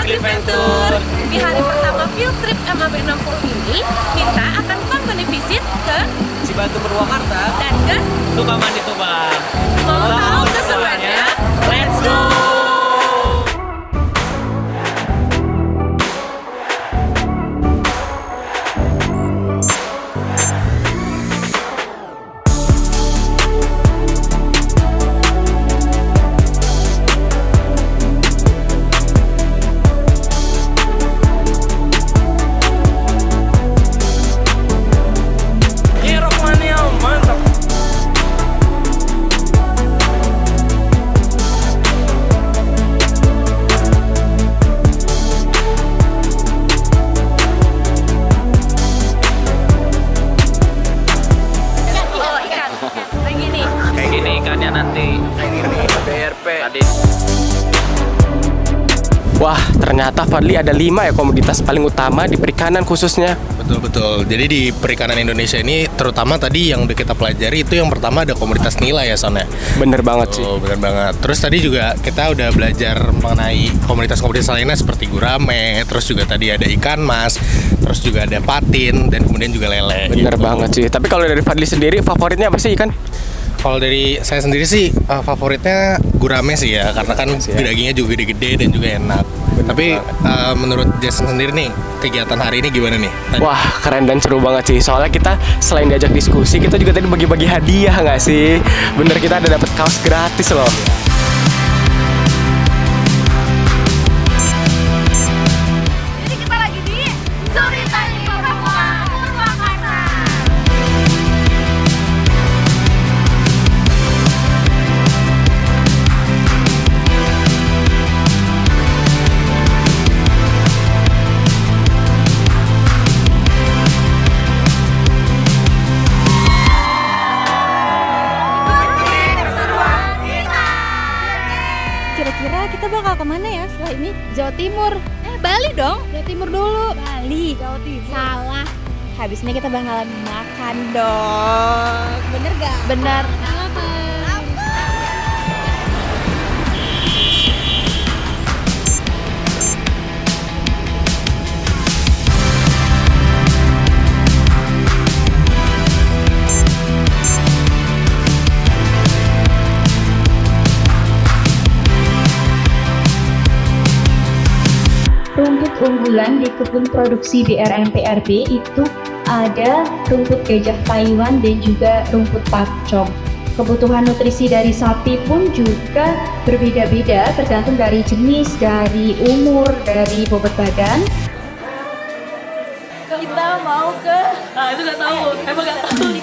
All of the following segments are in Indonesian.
Agriventure. Di hari pertama field trip MAB60 ini, kita akan company visit ke Cibatu Purwakarta dan ke Sukamandi Subang. Mau tahu keseruannya? Let's go! Wah, ternyata Fadli ada 5 ya komoditas paling utama di perikanan khususnya. Betul. Jadi di perikanan Indonesia ini, terutama tadi yang udah kita pelajari, itu yang pertama ada komoditas nila ya, Son ya? Bener banget sih. Oh, bener banget. Terus tadi juga kita udah belajar mengenai komoditas-komoditas lainnya seperti gurame, terus juga tadi ada ikan mas, terus juga ada patin, dan kemudian juga lele. Bener gitu. banget sih. Tapi kalau dari Fadli sendiri, favoritnya apa sih ikan? Kalau dari saya sendiri sih favoritnya gurame sih ya, karena kan dagingnya juga gede-gede dan juga enak. Tapi menurut Jason sendiri nih, kegiatan hari ini gimana nih? Wah, keren dan seru banget sih. Soalnya kita selain diajak diskusi, kita juga tadi bagi-bagi hadiah nggak sih? Bener, kita ada dapat kaos gratis loh. Jadi kita lagi di Suritani Purwakarta. Kira-kira kita bakal kemana ya setelah ini? Jawa Timur. Bali dong. Jawa Timur dulu. Bali. Jawa Timur. Salah. Habis ini kita bakalan makan dong. Bener gak? Bener. Rumput unggulan di kebun produksi BRMPRB itu ada rumput gajah Taiwan dan juga rumput pakcom. Kebutuhan nutrisi dari sapi pun juga berbeda-beda tergantung dari jenis, dari umur, dari bobot badan. Kita mau ke... Nah, itu nggak tahu. Emang nggak tahu.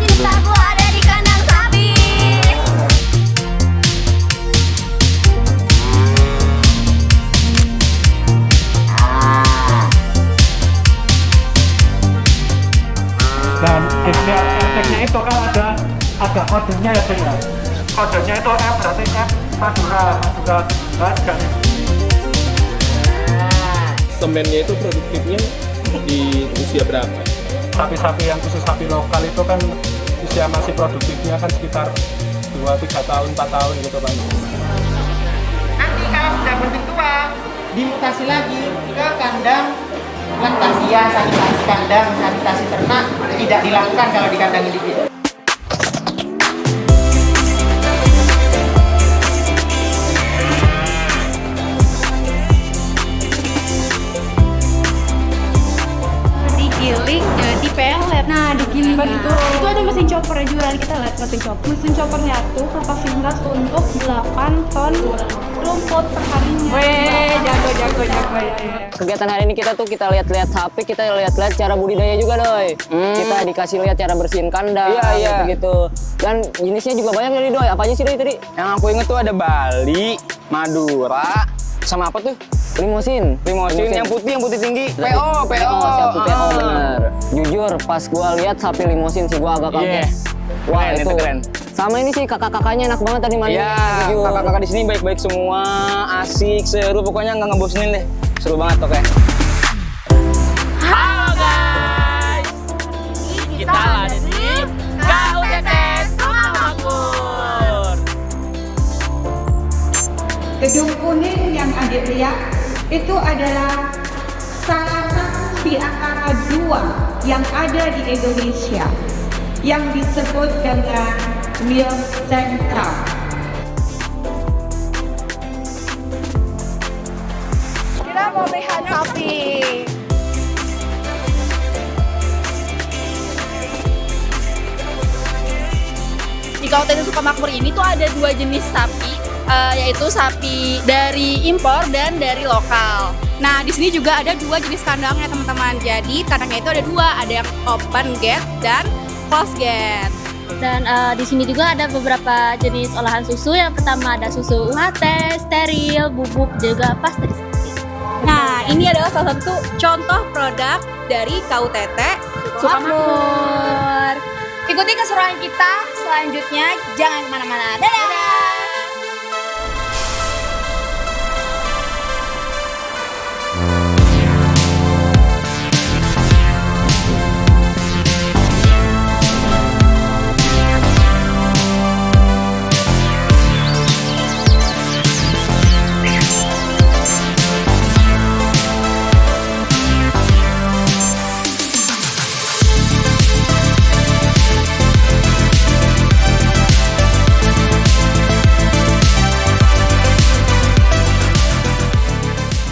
Cintaku ada di kandang sapi. Dan efeknya itu kan ada kodenya ya Bang ya. Kodenya itu M berarti M Madura harga. Semennya itu produktifnya di usia berapa? Sapi-sapi yang khusus sapi lokal itu kan usia masih produktifnya kan sekitar 2-3 tahun, 4 tahun gitu Bang. Nanti kalau sudah berbentua, dimutasi lagi ke kandang plantasia, sanitasi kandang, sanitasi ternak tidak dilakukan kalau di kandang individu. Digiling jadi pelet. Nah, digiling itu ada mesin choppernya juga. Kita lihat mesin chopper. Mesin choppernya tuh kapasitas untuk 8 ton rumput per harinya. Weh, jago ya. Kegiatan hari ini kita lihat-lihat sapi, kita lihat-lihat cara budidaya juga, Doi. Kita dikasih lihat cara bersihin kandang, gitu. Dan jenisnya juga banyak dari Doi. Apa aja sih Doi tadi? Yang aku inget tuh ada Bali, Madura, sama apa tuh? Limosin yang putih tinggi. PO bener. Jujur pas gua lihat sapi limosin sih gua agak kaget. Wah, Keren, itu keren. Sama ini sih kakak-kakaknya enak banget tadi mandi. Iya, kakak-kakak di sini baik-baik semua, asik, seru, pokoknya nggak ngebosenin deh. Seru banget, oke. Halo guys. di antara dua yang ada di Indonesia yang disebut dengan Milk Central. Kita mau melihat sapi. Di Kabupaten Sukamakmur ini tuh ada dua jenis sapi, yaitu sapi dari impor dan dari lokal. Nah, di sini juga ada dua jenis kandangnya teman-teman. Jadi kandangnya itu ada dua, ada yang open gate dan closed gate. Dan di sini juga ada beberapa jenis olahan susu. Yang pertama ada susu UHT, steril, bubuk, juga pasteurisasi. Nah, ini adalah salah satu contoh produk dari KUTT Sukamakmur. Ikuti keseruan kita selanjutnya, jangan kemana-mana. Dadah!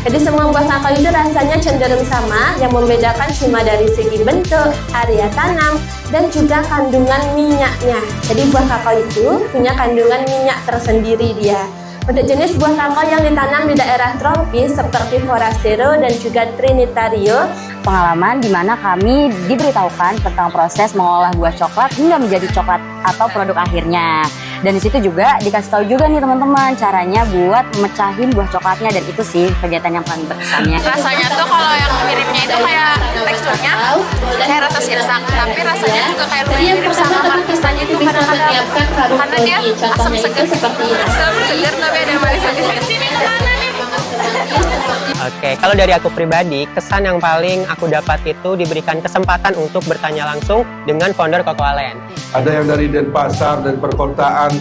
Jadi semua buah kakao itu rasanya cenderung sama, yang membedakan cuma dari segi bentuk, area tanam, dan juga kandungan minyaknya. Jadi buah kakao itu punya kandungan minyak tersendiri dia. Untuk jenis buah kakao yang ditanam di daerah tropis seperti Forastero dan juga Trinitario, pengalaman di mana kami diberitahukan tentang proses mengolah buah coklat hingga menjadi coklat atau produk akhirnya. Dan di situ juga dikasih tahu juga nih teman-teman caranya buat mecahin buah coklatnya, dan itu sih kegiatan yang paling berkesannya. Rasanya tuh kalau yang miripnya itu kayak teksturnya kayak rasa sirsak, tapi rasanya juga kayak lumayan mirip sama markisanya itu kadang-kadang karena dia asam segar tapi ada manis-manisnya. Oke, kalau dari aku pribadi, kesan yang paling aku dapat itu diberikan kesempatan untuk bertanya langsung dengan founder Cocoalen. Ada yang dari Denpasar dan perkotaan,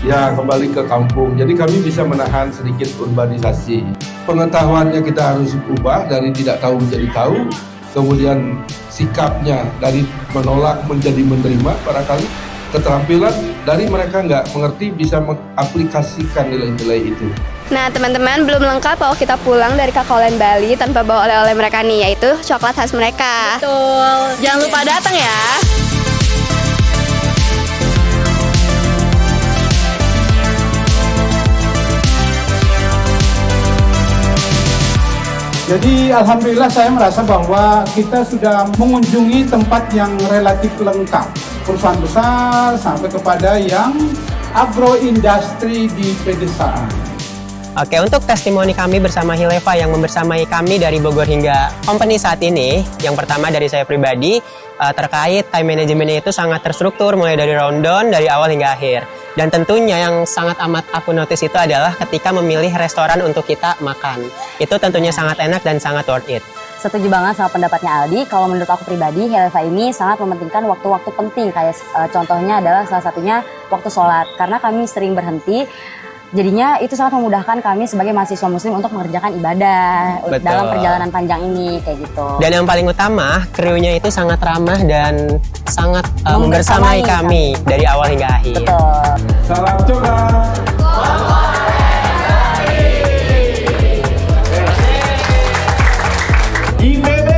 ya kembali ke kampung. Jadi kami bisa menahan sedikit urbanisasi. Pengetahuannya kita harus ubah dari tidak tahu menjadi tahu, kemudian sikapnya dari menolak menjadi menerima barangkali. Keterampilan dari mereka nggak mengerti bisa mengaplikasikan nilai-nilai itu. Nah teman-teman, belum lengkap kalau kita pulang dari Cocoalen Bali tanpa bawa oleh-oleh mereka nih, yaitu coklat khas mereka. Betul, jangan lupa datang ya. Jadi alhamdulillah saya merasa bahwa kita sudah mengunjungi tempat yang relatif lengkap. Perusahaan besar sampai kepada yang agroindustri di pedesaan. Oke, untuk testimoni kami bersama Hileva yang membersamai kami dari Bogor hingga company saat ini, yang pertama dari saya pribadi, terkait time manajemennya itu sangat terstruktur mulai dari rundown dari awal hingga akhir. Dan tentunya yang sangat amat aku notice itu adalah ketika memilih restoran untuk kita makan. Itu tentunya sangat enak dan sangat worth it. Setuju banget sama pendapatnya Aldi. Kalau menurut aku pribadi, Hileva ini sangat mementingkan waktu-waktu penting. Kayak contohnya adalah salah satunya waktu sholat. Karena kami sering berhenti, jadinya itu sangat memudahkan kami sebagai mahasiswa muslim untuk mengerjakan ibadah. Betul. Dalam perjalanan panjang ini, kayak gitu. Dan yang paling utama, krunya itu sangat ramah dan sangat membersamai kami dari awal hingga akhir. Betul. Salam coklat. IPB.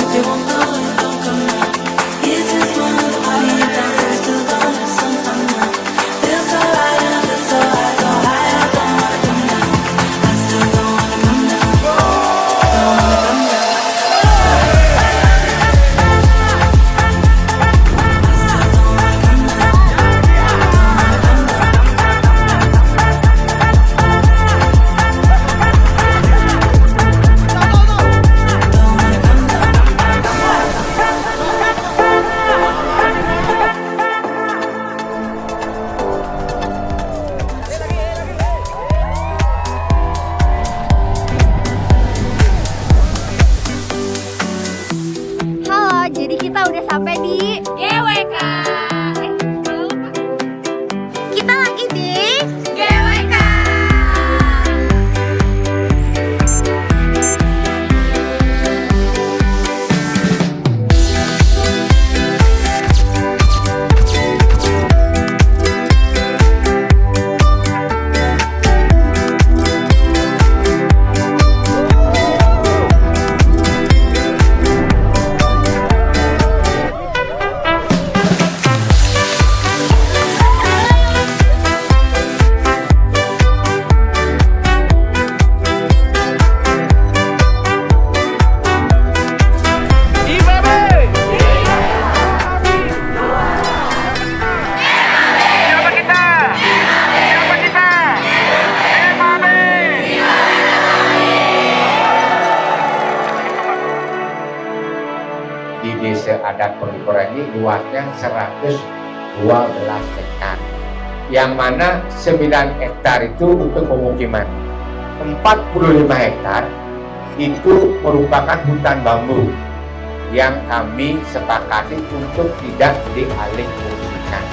If you want the Jadi kita udah sampai di GWK. Kita lagi di GWK. Di Desa Adat Pengipura ini luasnya 112 hektar, yang mana 9 hektar itu untuk pemukiman, 45 hektar itu merupakan hutan bambu yang kami sepakati untuk tidak dialihfungsikan.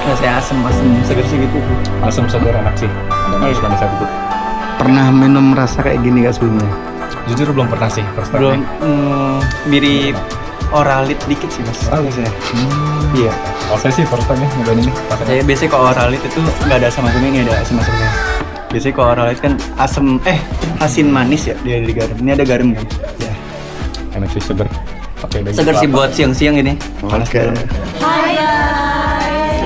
Rasanya asem seger sih gitu. Asam seger enak sih. Ada manis-manis gitu. Pernah minum rasa kayak gini gak sebelumnya? Jujur belum pernah sih. Belum. Mirip Oralit dikit sih mas. Oralit ya? Iya. Kalau saya sih first time nih nyobain ini. Saya biasanya kalau Oralit itu nggak ada asam asamnya, ini ada asam-asamnya. Biasanya kalau Oralit kan asam asin manis ya, dia di garam. Ini ada garam kan? Ya. Enak sih seger. Oke, seger sih buat siang-siang ini. Oke.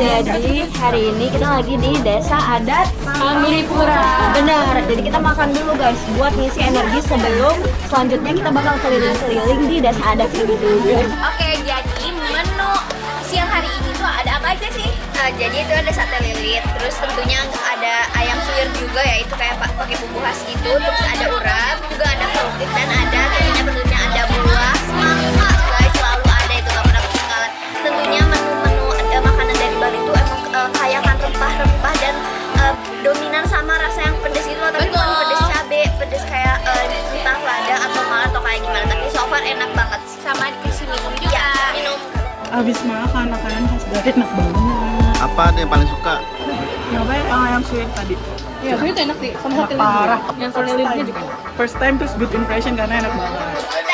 Hai guys, jadi hari ini kita lagi di Desa Adat Pengipura. Benar, jadi kita makan dulu guys buat ngisi energi sebelum selanjutnya kita bakal keliling-keliling di Desa Adat ini. Oke, jadi menu siang hari ini tuh ada apa aja sih? Jadi itu ada sate lilit, terus tentunya ada ayam suwir juga ya, itu kayak pakai bumbu khas gitu, terus ada urap, juga ada kerupuk dan ada tentunya ada buah semangka guys, selalu ada itu gak pernah ketinggalan. Tentunya menu-menu makanan dari Bali itu emang kaya kan rempah-rempah dan dominan sama rasa yang pedes itu loh, tapi bukan pedes cabe, pedes kayak entah lada atau malah atau kayak gimana, tapi so far enak banget sama dikasih minum juga. Ya, minum. Abis makan makanan khas Bali enak banget. Apa yang paling suka? Nyobain ayam suwir tadi. Iya, itu enak sih. Sama sate parah. yang sate lilitnya juga. First time terus good impression karena enak banget.